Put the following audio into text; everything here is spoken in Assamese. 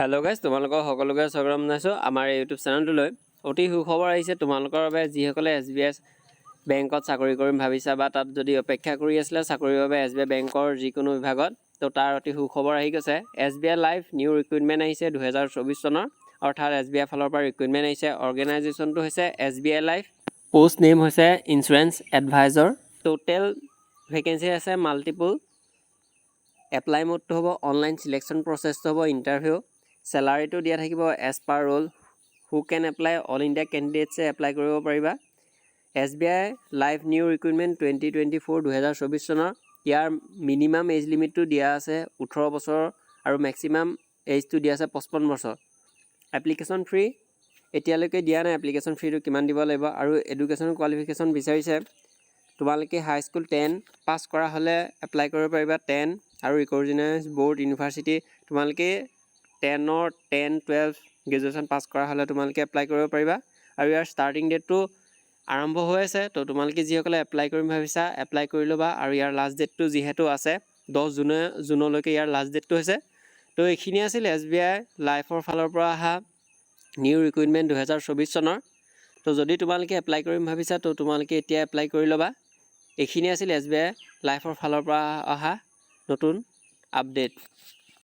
হেল্ল' গাইজ, তোমালোকৰ সকলোকে স্বাগতম জনাইছোঁ আমাৰ ইউটিউব চেনেলটোলৈ। অতি সুখবৰ আহিছে তোমালোকৰ বাবে, যিসকলে SBI বেংকত চাকৰি কৰিম ভাবিছা বা তাত যদি অপেক্ষা কৰি আছিলে চাকৰিৰ বাবে SBI বেংকৰ যিকোনো বিভাগত, তো তাৰ অতি সুখবৰ আহি গৈছে। SBI লাইভ নিউ ৰিক্ৰুইটমেণ্ট আহিছে 2024 চনৰ, অৰ্থাৎ SBI ফালৰ পৰা ৰিক্ৰুইটমেণ্ট আহিছে। অৰ্গেনাইজেশ্যনটো হৈছে SBI লাইভ, পোষ্ট নেম হৈছে ইঞ্চুৰেঞ্চ এডভাইজৰ। টোটেল ভেকেঞ্চি আছে মাল্টিপুল। এপ্লাই মোডটো হ'ব অনলাইন, চিলেকশ্যন প্ৰচেছটো হ'ব ইণ্টাৰভিউ। চেলাৰিটো দিয়া থাকিব এজ পাৰ ৰোল। হু কেন এপ্লাই? অল ইণ্ডিয়া কেণ্ডিডেটছে এপ্লাই কৰিব পাৰিবা। SBI লাইভ নিউ ৰিক্ৰুইটমেণ্ট 2024 চনৰ। ইয়াৰ মিনিমাম এজ লিমিটটো দিয়া আছে 18 বছৰ আৰু মেক্সিমাম এজটো দিয়া আছে 55 বছৰ। এপ্লিকেশ্যন ফ্ৰী এতিয়ালৈকে দিয়া নাই, এপ্লিকেশ্যন ফ্ৰীটো কিমান দিব লাগিব। আৰু এডুকেশ্যন কোৱালিফিকেশ্যন বিচাৰিছে তোমালোকে হাইস্কুল 10 পাছ কৰা হ'লে এপ্লাই কৰিব পাৰিবা। 10 আৰু ৰিকগনাইজ বৰ্ড ইউনিভাৰ্চিটি, তোমালোকে 10, 12 গ্ৰেজুৱেশ্যন পাছ কৰা হ'লে তোমালোকে এপ্লাই কৰিব পাৰিবা। আৰু ইয়াৰ ষ্টাৰ্টিং ডেটটো আৰম্ভ হৈ আছে, তো তোমালোকে যিসকলে এপ্লাই কৰিম ভাবিছা এপ্লাই কৰি ল'বা। আৰু ইয়াৰ লাষ্ট ডেটটো যিহেতু আছে 10 জুনলৈকে ইয়াৰ লাষ্ট ডেটটো হৈছে। তো এইখিনি আছিল SBI লাইফৰ ফালৰ পৰা অহা নিউ ৰিক্ৰুইটমেণ্ট 2024 চনৰ। তো যদি তোমালোকে এপ্লাই কৰিম ভাবিছা তো তোমালোকে এতিয়া এপ্লাই কৰি ল'বা। এইখিনি আছিল SBI লাইফৰ ফালৰ পৰা অহা নতুন আপডেট।